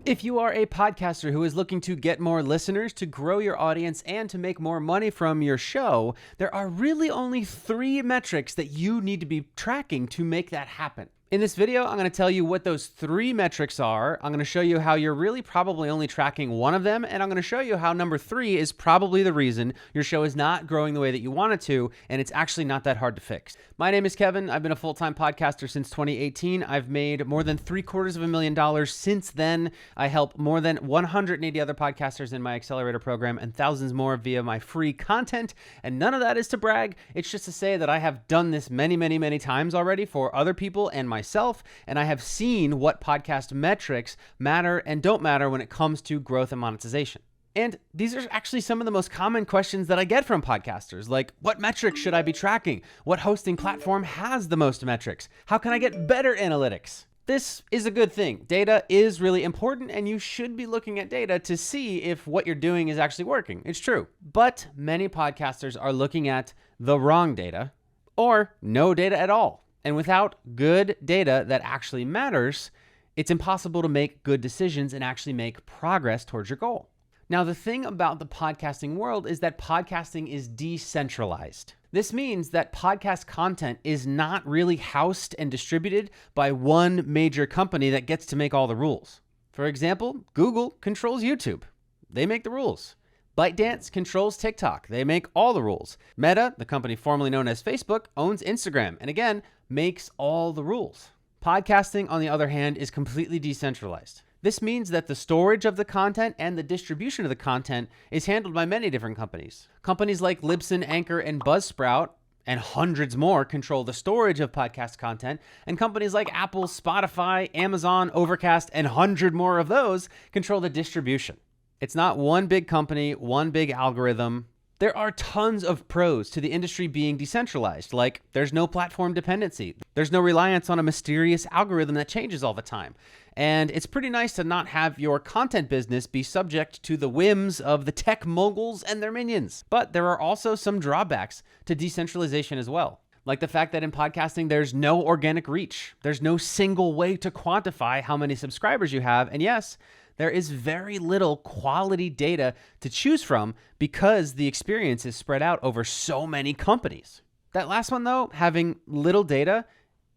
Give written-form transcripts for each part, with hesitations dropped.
If you are a podcaster who is looking to get more listeners, to grow your audience, and to make more money from your show, there are really only 3 metrics that you need to be tracking to make that happen. In this video, I'm going to tell you what those 3 metrics are. I'm going to show you how you're really probably only tracking one of them, and I'm going to show you how number 3 is probably the reason your show is not growing the way that you want it to, and it's actually not that hard to fix. My name is Kevin. I've been a full-time podcaster since 2018. I've made more than $750,000 since then. I help more than 180 other podcasters in my accelerator program and thousands more via my free content, and none of that is to brag. It's just to say that I have done this many times already for other people and myself, and I have seen what podcast metrics matter and don't matter when it comes to growth and monetization. And these are actually some of the most common questions that I get from podcasters, like what metrics should I be tracking? What hosting platform has the most metrics? How can I get better analytics? This is a good thing. Data is really important, and you should be looking at data to see if what you're doing is actually working. It's true. But many podcasters are looking at the wrong data or no data at all. And without good data that actually matters, it's impossible to make good decisions and actually make progress towards your goal. Now, the thing about the podcasting world is that podcasting is decentralized. This means that podcast content is not really housed and distributed by one major company that gets to make all the rules. For example, Google controls YouTube. They make the rules. ByteDance controls TikTok. They make all the rules. Meta, the company formerly known as Facebook, owns Instagram and again, makes all the rules. Podcasting, on the other hand, is completely decentralized. This means that the storage of the content and the distribution of the content is handled by many different companies. Companies like Libsyn, Anchor, and Buzzsprout, and hundreds more, control the storage of podcast content, and companies like Apple, Spotify, Amazon, Overcast, and 100 more of those control the distribution. It's not one big company, one big algorithm. There are tons of pros to the industry being decentralized, like there's no platform dependency. There's no reliance on a mysterious algorithm that changes all the time. And it's pretty nice to not have your content business be subject to the whims of the tech moguls and their minions. But there are also some drawbacks to decentralization as well. Like the fact that in podcasting, there's no organic reach. There's no single way to quantify how many subscribers you have. And yes, there is very little quality data to choose from because the experience is spread out over so many companies. That last one, though, having little data,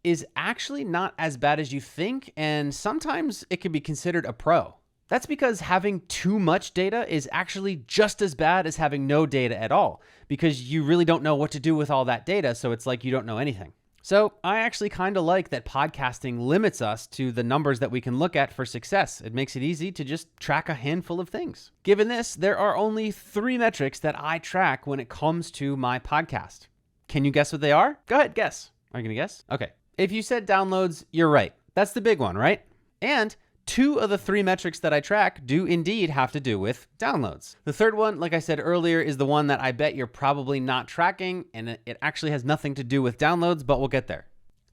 is actually not as bad as you think, and sometimes it can be considered a pro. That's because having too much data is actually just as bad as having no data at all, because you really don't know what to do with all that data, so it's like you don't know anything. So I actually kind of like that podcasting limits us to the numbers that we can look at for success. It makes it easy to just track a handful of things. Given this, there are only 3 metrics that I track when it comes to my podcast. Can you guess what they are? Go ahead, guess. Are you going to guess? Okay. If you said downloads, you're right. That's the big one, right? And 2 of the 3 metrics that I track do indeed have to do with downloads. The third one, like I said earlier, is the one that I bet you're probably not tracking, and it actually has nothing to do with downloads, but we'll get there.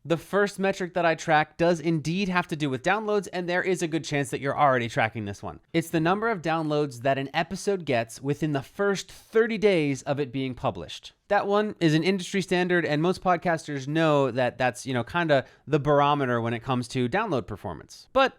The first metric that I track does indeed have to do with downloads, and there is a good chance that you're already tracking this one. It's the number of downloads that an episode gets within the first 30 days of it being published. That one is an industry standard, and most podcasters know that that's, kind of the barometer when it comes to download performance. But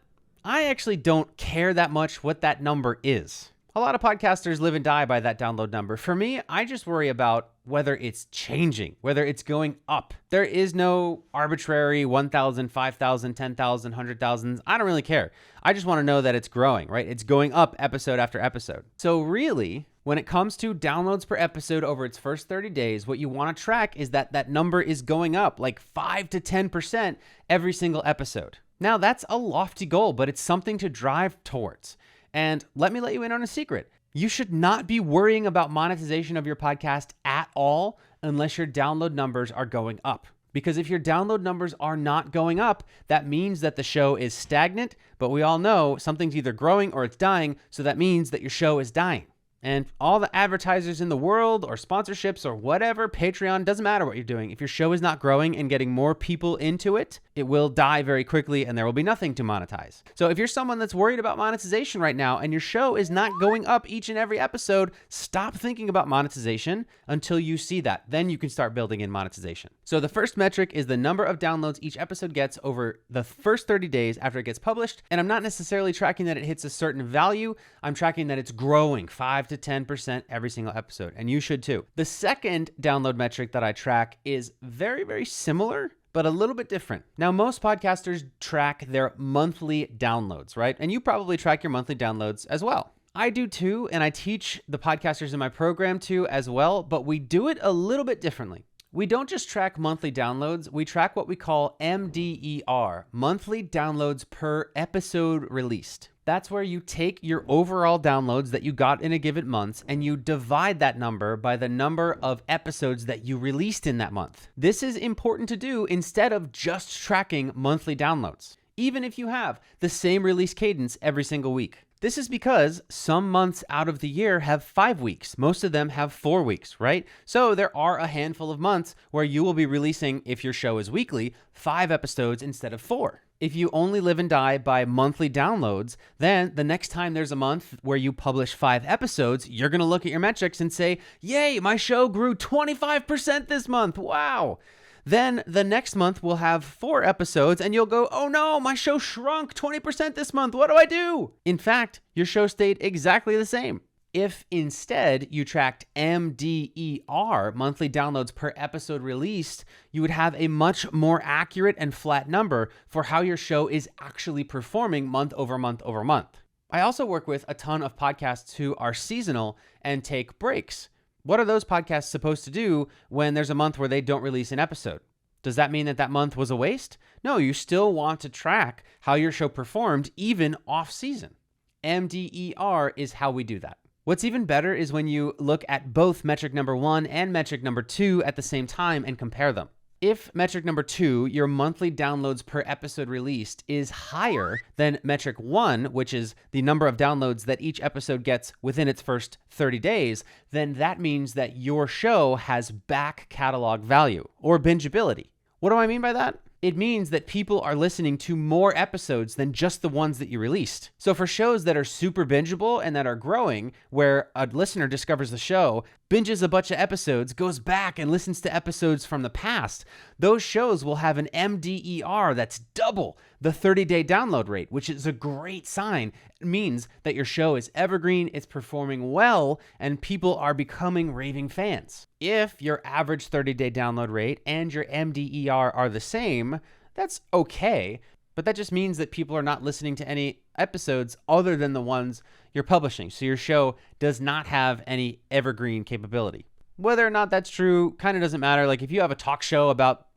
I actually don't care that much what that number is. A lot of podcasters live and die by that download number. For me, I just worry about whether it's changing, whether it's going up. There is no arbitrary 1,000, 5,000, 10,000, 100,000. I don't really care. I just want to know that it's growing, right? It's going up episode after episode. So really, when it comes to downloads per episode over its first 30 days, what you want to track is that number is going up like 5 to 10% every single episode. Now, that's a lofty goal, but it's something to drive towards. And let me let you in on a secret. You should not be worrying about monetization of your podcast at all unless your download numbers are going up. Because if your download numbers are not going up, that means that the show is stagnant, but we all know something's either growing or it's dying, so that means that your show is dying. And all the advertisers in the world or sponsorships or whatever, Patreon, doesn't matter what you're doing. If your show is not growing and getting more people into it, It will die very quickly and there will be nothing to monetize. So if you're someone that's worried about monetization right now and your show is not going up each and every episode, stop thinking about monetization until you see that. Then you can start building in monetization. So the first metric is the number of downloads each episode gets over the first 30 days after it gets published. And I'm not necessarily tracking that it hits a certain value. I'm tracking that it's growing 5 to 10% every single episode. And you should too. The second download metric that I track is very, very similar, but a little bit different. Now, most podcasters track their monthly downloads, right? And you probably track your monthly downloads as well. I do too, and I teach the podcasters in my program too as well, but we do it a little bit differently. We don't just track monthly downloads, we track what we call MDER, monthly downloads per episode released. That's where you take your overall downloads that you got in a given month and you divide that number by the number of episodes that you released in that month. This is important to do instead of just tracking monthly downloads, even if you have the same release cadence every single week. This is because some months out of the year have 5 weeks. Most of them have 4 weeks, right? So there are a handful of months where you will be releasing, if your show is weekly, 5 episodes instead of 4. If you only live and die by monthly downloads, then the next time there's a month where you publish 5 episodes, you're going to look at your metrics and say, yay, my show grew 25% this month. Wow. Then the next month we'll have 4 episodes and you'll go, oh no, my show shrunk 20% this month. What do I do? In fact, your show stayed exactly the same. If instead you tracked MDER, monthly downloads per episode released, you would have a much more accurate and flat number for how your show is actually performing month over month over month. I also work with a ton of podcasts who are seasonal and take breaks. What are those podcasts supposed to do when there's a month where they don't release an episode? Does that mean that that month was a waste? No, you still want to track how your show performed even off season. MDER is how we do that. What's even better is when you look at both metric number 1 and metric number 2 at the same time and compare them. If metric number 2, your monthly downloads per episode released, is higher than metric 1, which is the number of downloads that each episode gets within its first 30 days, then that means that your show has back catalog value or bingeability. What do I mean by that? It means that people are listening to more episodes than just the ones that you released. So for shows that are super bingeable and that are growing, where a listener discovers the show, binges a bunch of episodes, goes back and listens to episodes from the past, those shows will have an MDER that's double the 30-day download rate, which is a great sign. It means that your show is evergreen, it's performing well, and people are becoming raving fans. If your average 30-day download rate and your MDER are the same, that's okay, but that just means that people are not listening to any episodes other than the ones you're publishing. So your show does not have any evergreen capability. Whether or not that's true kind of doesn't matter. Like if you have a talk show about,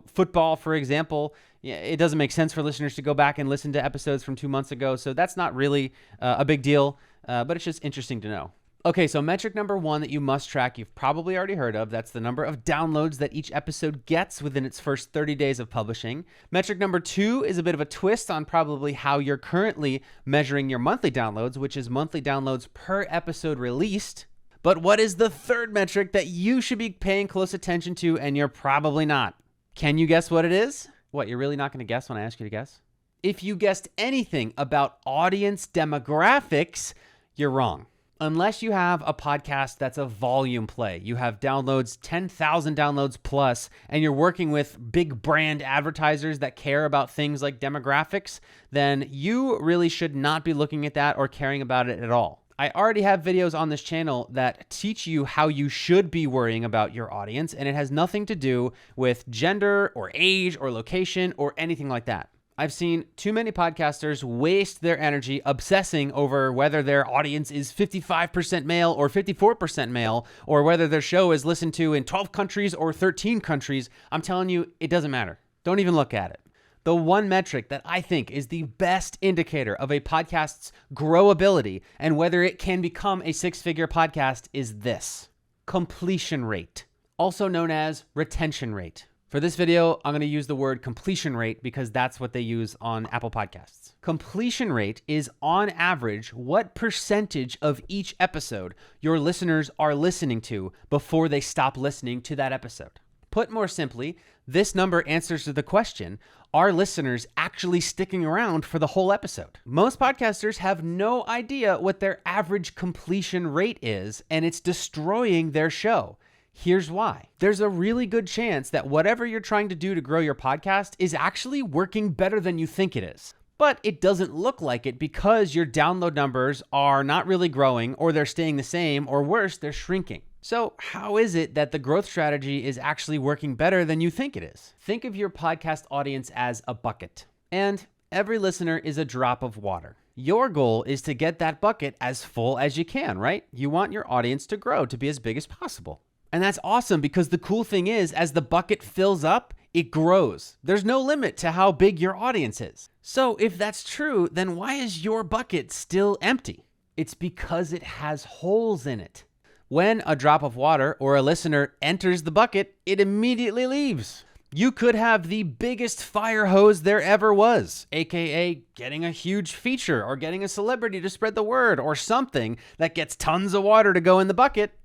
football, for example, it doesn't make sense for listeners to go back and listen to episodes from 2 months ago. So that's not really a big deal, but it's just interesting to know. Okay, so metric number 1 that you must track, you've probably already heard of. That's the number of downloads that each episode gets within its first 30 days of publishing. Metric number 2 is a bit of a twist on probably how you're currently measuring your monthly downloads, which is monthly downloads per episode released. But what is the third metric that you should be paying close attention to and you're probably not? Can you guess what it is? What, you're really not going to guess when I ask you to guess? If you guessed anything about audience demographics, you're wrong. Unless you have a podcast that's a volume play, you have downloads, 10,000 downloads plus, and you're working with big brand advertisers that care about things like demographics, then you really should not be looking at that or caring about it at all. I already have videos on this channel that teach you how you should be worrying about your audience, and it has nothing to do with gender or age or location or anything like that. I've seen too many podcasters waste their energy obsessing over whether their audience is 55% male or 54% male, or whether their show is listened to in 12 countries or 13 countries. I'm telling you, it doesn't matter. Don't even look at it. The one metric that I think is the best indicator of a podcast's growability and whether it can become a 6-figure podcast is this: completion rate, also known as retention rate. For this video, I'm going to use the word completion rate because that's what they use on Apple Podcasts. Completion rate is, on average, what percentage of each episode your listeners are listening to before they stop listening to that episode. Put more simply, this number answers to the question, are listeners actually sticking around for the whole episode? Most podcasters have no idea what their average completion rate is, and it's destroying their show. Here's why. There's a really good chance that whatever you're trying to do to grow your podcast is actually working better than you think it is. But it doesn't look like it because your download numbers are not really growing, or they're staying the same, or worse, they're shrinking. So how is it that the growth strategy is actually working better than you think it is? Think of your podcast audience as a bucket, and every listener is a drop of water. Your goal is to get that bucket as full as you can, right? You want your audience to grow, to be as big as possible. And that's awesome because the cool thing is, as the bucket fills up, it grows. There's no limit to how big your audience is. So if that's true, then why is your bucket still empty? It's because it has holes in it. When a drop of water or a listener enters the bucket, it immediately leaves. You could have the biggest fire hose there ever was, aka getting a huge feature or getting a celebrity to spread the word or something that gets tons of water to go in the bucket.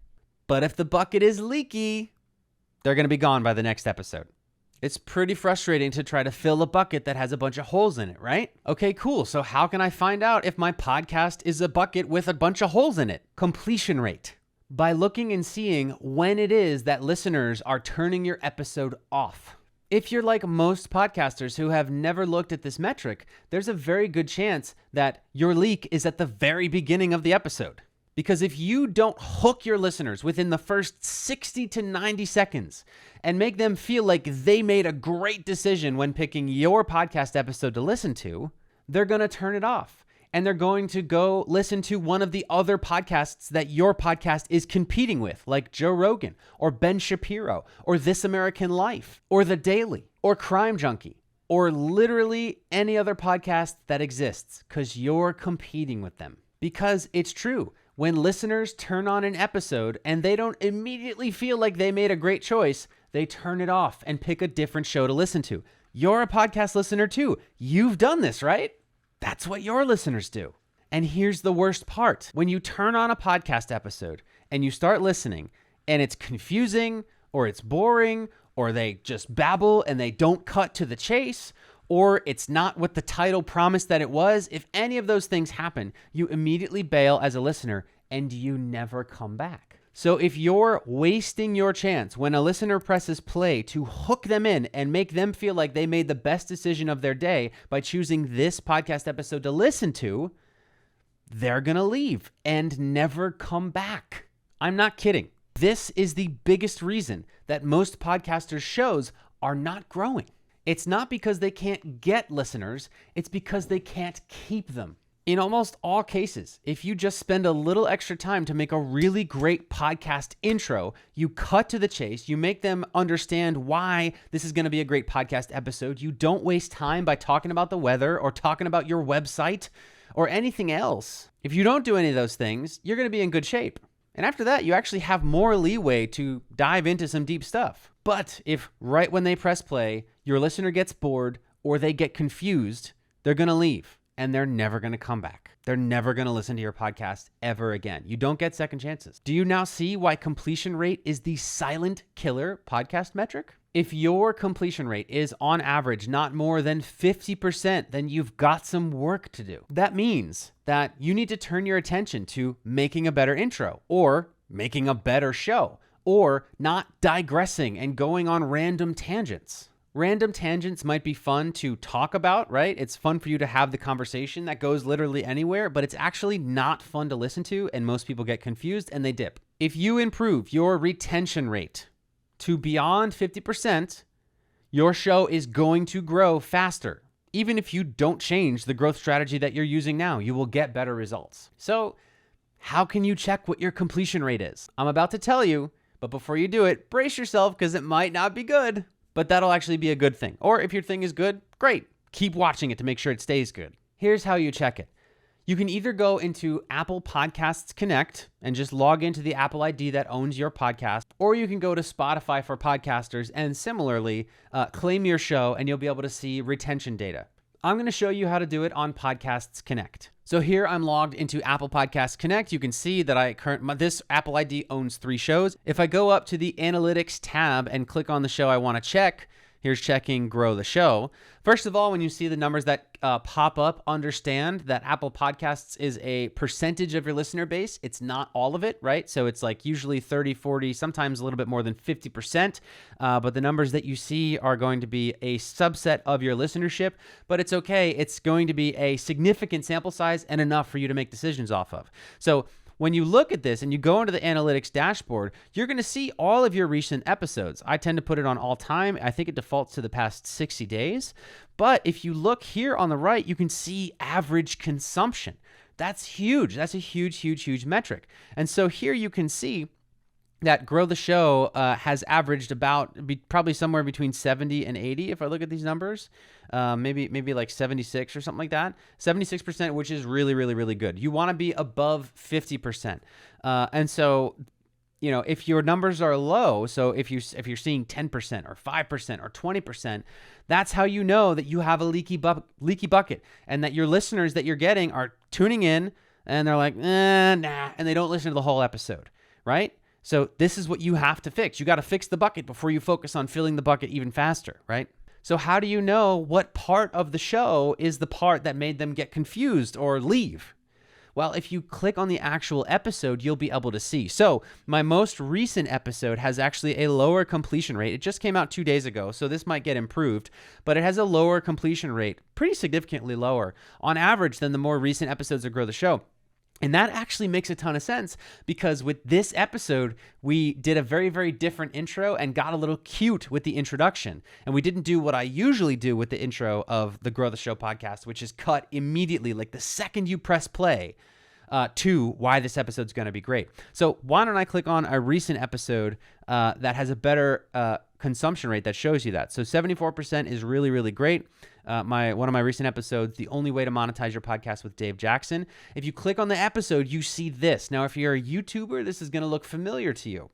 But if the bucket is leaky, they're going to be gone by the next episode. It's pretty frustrating to try to fill a bucket that has a bunch of holes in it, right? Okay, cool. So how can I find out if my podcast is a bucket with a bunch of holes in it? Completion rate. By looking and seeing when it is that listeners are turning your episode off. If you're like most podcasters who have never looked at this metric, there's a very good chance that your leak is at the very beginning of the episode. Because if you don't hook your listeners within the first 60 to 90 seconds and make them feel like they made a great decision when picking your podcast episode to listen to, they're going to turn it off. And they're going to go listen to one of the other podcasts that your podcast is competing with, like Joe Rogan or Ben Shapiro or This American Life or The Daily or Crime Junkie or literally any other podcast that exists, because you're competing with them. Because it's true. When listeners turn on an episode and they don't immediately feel like they made a great choice, they turn it off and pick a different show to listen to. You're a podcast listener too. You've done this, right? That's what your listeners do. And here's the worst part. When you turn on a podcast episode and you start listening and it's confusing or it's boring or they just babble and they don't cut to the chase, or it's not what the title promised that it was, if any of those things happen, you immediately bail as a listener and you never come back. So if you're wasting your chance when a listener presses play to hook them in and make them feel like they made the best decision of their day by choosing this podcast episode to listen to, they're going to leave and never come back. I'm not kidding. This is the biggest reason that most podcasters' shows are not growing. It's not because they can't get listeners, it's because they can't keep them. In almost all cases, if you just spend a little extra time to make a really great podcast intro, you cut to the chase, you make them understand why this is going to be a great podcast episode, you don't waste time by talking about the weather or talking about your website or anything else. If you don't do any of those things, you're going to be in good shape. And after that, you actually have more leeway to dive into some deep stuff. But if right when they press play, your listener gets bored or they get confused, they're going to leave and they're never going to come back. They're never going to listen to your podcast ever again. You don't get second chances. Do you now see why completion rate is the silent killer podcast metric? If your completion rate is on average not more than 50%, then you've got some work to do. That means that you need to turn your attention to making a better intro or making a better show or not digressing and going on random tangents. Random tangents might be fun to talk about, right? It's fun for you to have the conversation that goes literally anywhere, but it's actually not fun to listen to, and most people get confused and they dip. If you improve your retention rate to beyond 50%, your show is going to grow faster. Even if you don't change the growth strategy that you're using now, you will get better results. So how can you check what your completion rate is? I'm about to tell you, but before you do it, brace yourself because it might not be good. But that'll actually be a good thing. Or if your thing is good, great. Keep watching it to make sure it stays good. Here's how you check it. You can either go into Apple Podcasts Connect and just log into the Apple ID that owns your podcast, or you can go to Spotify for podcasters and similarly claim your show and you'll be able to see retention data. I'm going to show you how to do it on Podcasts Connect. So here I'm logged into Apple Podcasts Connect. You can see that this Apple ID owns 3 shows. If I go up to the Analytics tab and click on the show I want to check, here's checking Grow the Show. First of all, when you see the numbers that pop up, understand that Apple Podcasts is a percentage of your listener base. It's not all of it, right? So it's like usually 30, 40, sometimes a little bit more than 50%. But the numbers that you see are going to be a subset of your listenership. But it's okay. It's going to be a significant sample size and enough for you to make decisions off of. So when you look at this and you go into the analytics dashboard, you're going to see all of your recent episodes. I tend to put it on all time. I think it defaults to the past 60 days. But if you look here on the right, you can see average consumption. That's huge. That's a huge, huge, huge metric. And so here you can see that Grow the Show has averaged probably somewhere between 70 and 80. If I look at these numbers, maybe like 76 or something like that. 76%, which is really, really, really good. You want to be above 50%. And so, you know, if your numbers are low, so if you're seeing 10% or 5% or 20%, that's how you know that you have a leaky bucket, and that your listeners that you're getting are tuning in and they're like, nah, and they don't listen to the whole episode, right? So this is what you have to fix. You got to fix the bucket before you focus on filling the bucket even faster, right? So how do you know what part of the show is the part that made them get confused or leave? Well, if you click on the actual episode, you'll be able to see. So my most recent episode has actually a lower completion rate. It just came out 2 days ago, so this might get improved, but it has a lower completion rate, pretty significantly lower on average than the more recent episodes of Grow the Show. And that actually makes a ton of sense, because with this episode, we did a very, very different intro and got a little cute with the introduction. And we didn't do what I usually do with the intro of the Grow the Show podcast, which is cut immediately, like the second you press play, to why this episode's going to be great. So why don't I click on a recent episode that has a better consumption rate that shows you that. So 74% is really, really great. One of my recent episodes, The Only Way to Monetize Your Podcast with Dave Jackson. If you click on the episode, you see this. Now, if you're a YouTuber, this is going to look familiar to you.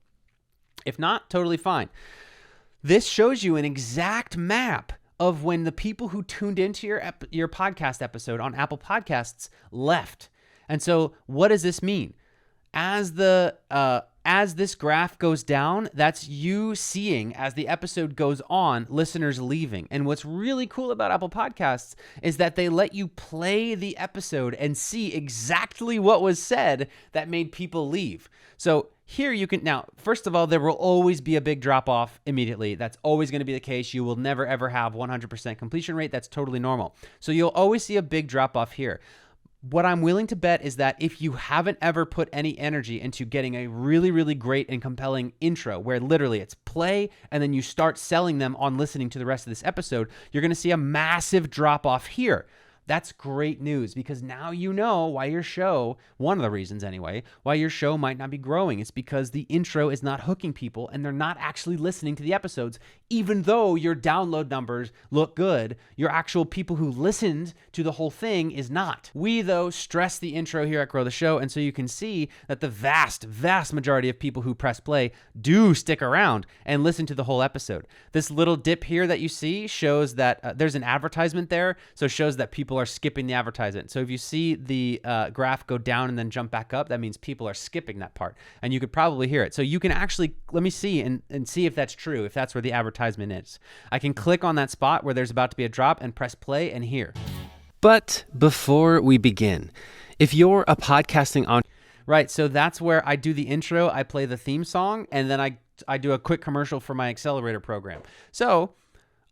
If not, totally fine. This shows you an exact map of when the people who tuned into your podcast episode on Apple Podcasts left. And so what does this mean? As this graph goes down, that's you seeing, as the episode goes on, listeners leaving. And what's really cool about Apple Podcasts is that they let you play the episode and see exactly what was said that made people leave. So here you can, now, first of all, there will always be a big drop off immediately. That's always going to be the case. You will never, ever have 100% completion rate. That's totally normal. So you'll always see a big drop off here. What I'm willing to bet is that if you haven't ever put any energy into getting a really, really great and compelling intro, where literally it's play and then you start selling them on listening to the rest of this episode, you're going to see a massive drop off here. That's great news, because now you know why your show, one of the reasons anyway, why your show might not be growing. It's because the intro is not hooking people and they're not actually listening to the episodes. Even though your download numbers look good, your actual people who listened to the whole thing is not. We, though, stress the intro here at Grow the Show, and so you can see that the vast, vast majority of people who press play do stick around and listen to the whole episode. This little dip here that you see shows that there's an advertisement there, so it shows that people are skipping the advertisement. So if you see the graph go down and then jump back up, that means people are skipping that part, and you could probably hear it. So you can actually, let me see and see if that's true, if that's where the advertisement is. I can click on that spot where there's about to be a drop and press play and hear. But before we begin, if you're a podcasting on, right, so that's where I do the intro, I play the theme song, and then I do a quick commercial for my accelerator program. So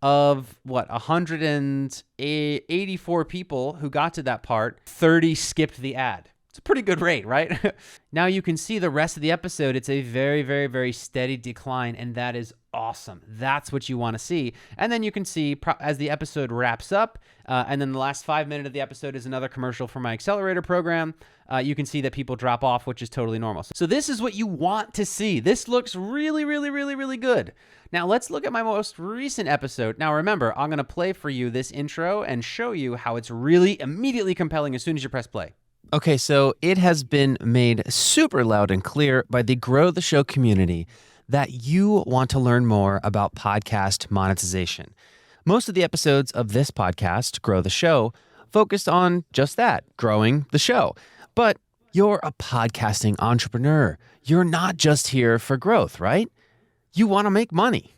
of 184 people who got to that part, 30 skipped the ad. It's a pretty good rate, right? Now you can see the rest of the episode. It's a very, very, very steady decline, and that is awesome. That's what you want to see. And then you can see as the episode wraps up, and then the last 5 minutes of the episode is another commercial for my accelerator program. You can see that people drop off, which is totally normal. So this is what you want to see. This looks really, really, really, really good. Now let's look at my most recent episode. Now remember, I'm going to play for you this intro and show you how it's really immediately compelling as soon as you press play. Okay, so it has been made super loud and clear by the Grow the Show community that you want to learn more about podcast monetization. Most of the episodes of this podcast, Grow the Show, focused on just that, growing the show. But you're a podcasting entrepreneur. You're not just here for growth, right? You want to make money.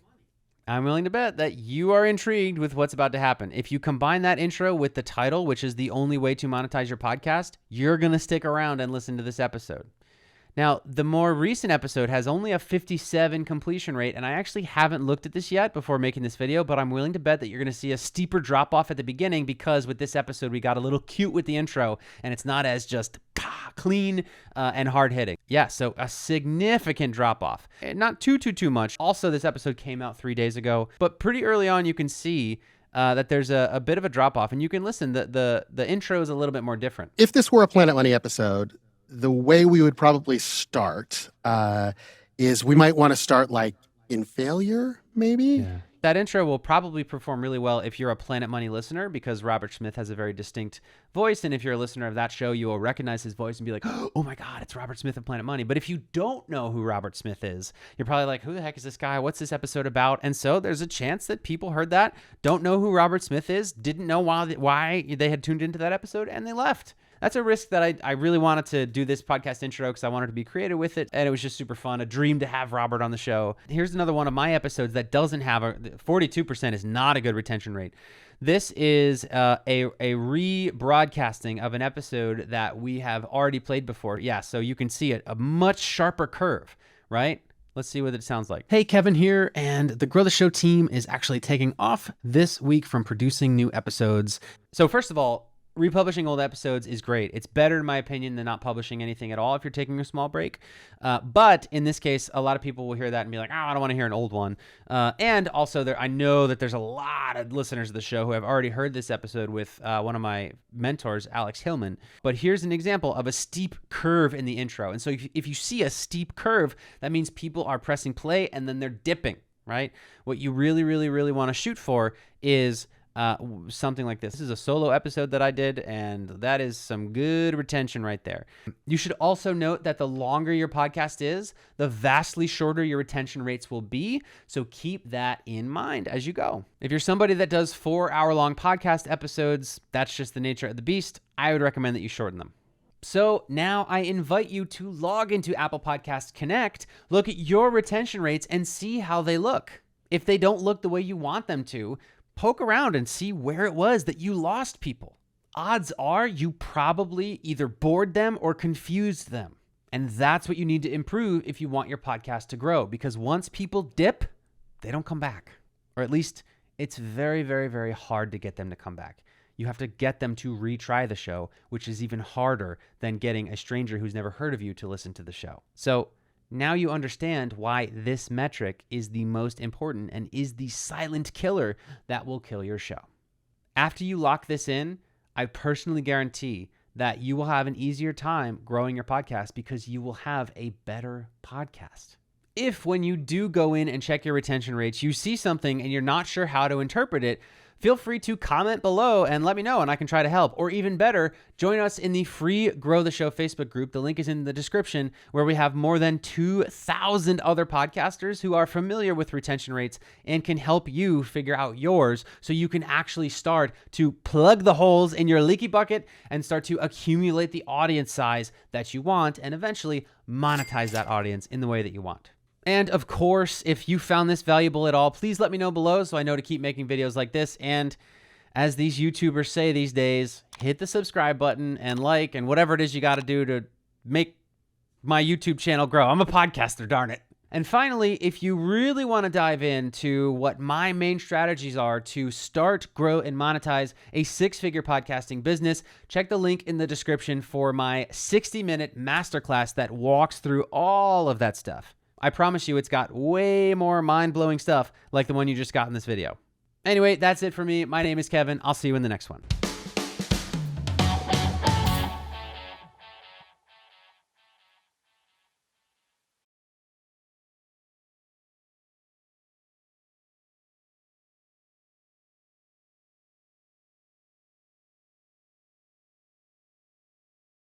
I'm willing to bet that you are intrigued with what's about to happen. If you combine that intro with the title, which is the only way to monetize your podcast, you're going to stick around and listen to this episode. Now, the more recent episode has only a 57 completion rate, and I actually haven't looked at this yet before making this video, but I'm willing to bet that you're going to see a steeper drop-off at the beginning because with this episode, we got a little cute with the intro, and it's not as just clean and hard-hitting. Yeah, so a significant drop-off. Not too much. Also, this episode came out 3 days ago, but pretty early on, you can see that there's a bit of a drop-off, and you can listen. The intro is a little bit more different. If this were a Planet Money episode, the way we would probably start is we might want to start like in failure, maybe. Yeah. That intro will probably perform really well if you're a Planet Money listener because Robert Smith has a very distinct voice. And if you're a listener of that show, you will recognize his voice and be like, oh my God, it's Robert Smith of Planet Money. But if you don't know who Robert Smith is, you're probably like, who the heck is this guy? What's this episode about? And so there's a chance that people heard that, don't know who Robert Smith is, didn't know why they had tuned into that episode, and they left. That's a risk that I really wanted to do this podcast intro because I wanted to be creative with it, and it was just super fun. A dream to have Robert on the show. Here's another one of my episodes that doesn't have 42% is not a good retention rate. This is a rebroadcasting of an episode that we have already played before. Yeah, so you can see it, a much sharper curve, right? Let's see what it sounds like. Hey, Kevin here, and the Grow the Show team is actually taking off this week from producing new episodes. So first of all, republishing old episodes is great. It's better, in my opinion, than not publishing anything at all if you're taking a small break. But in this case, a lot of people will hear that and be like, I don't want to hear an old one. And also, I know that there's a lot of listeners of the show who have already heard this episode with one of my mentors, Alex Hillman. But here's an example of a steep curve in the intro. And so if you see a steep curve, that means people are pressing play and then they're dipping, right? What you really, really, really want to shoot for is something like this. This is a solo episode that I did, and that is some good retention right there. You should also note that the longer your podcast is, the vastly shorter your retention rates will be. So keep that in mind as you go. If you're somebody that does 4-hour-long podcast episodes, that's just the nature of the beast. I would recommend that you shorten them. So now I invite you to log into Apple Podcast Connect, look at your retention rates, and see how they look. If they don't look the way you want them to, poke around and see where it was that you lost people. Odds are you probably either bored them or confused them. And that's what you need to improve if you want your podcast to grow, because once people dip, they don't come back. Or at least it's very, very, very hard to get them to come back. You have to get them to retry the show, which is even harder than getting a stranger who's never heard of you to listen to the show. So now you understand why this metric is the most important and is the silent killer that will kill your show. After you lock this in, I personally guarantee that you will have an easier time growing your podcast because you will have a better podcast. If when you do go in and check your retention rates, you see something and you're not sure how to interpret it, feel free to comment below and let me know and I can try to help. Or even better, join us in the free Grow the Show Facebook group. The link is in the description, where we have more than 2,000 other podcasters who are familiar with retention rates and can help you figure out yours so you can actually start to plug the holes in your leaky bucket and start to accumulate the audience size that you want and eventually monetize that audience in the way that you want. And of course, if you found this valuable at all, please let me know below so I know to keep making videos like this. And as these YouTubers say these days, hit the subscribe button and like and whatever it is you got to do to make my YouTube channel grow. I'm a podcaster, darn it. And finally, if you really want to dive into what my main strategies are to start, grow, and monetize a 6-figure podcasting business, check the link in the description for my 60-minute masterclass that walks through all of that stuff. I promise you it's got way more mind-blowing stuff like the one you just got in this video. Anyway, that's it for me. My name is Kevin. I'll see you in the next one.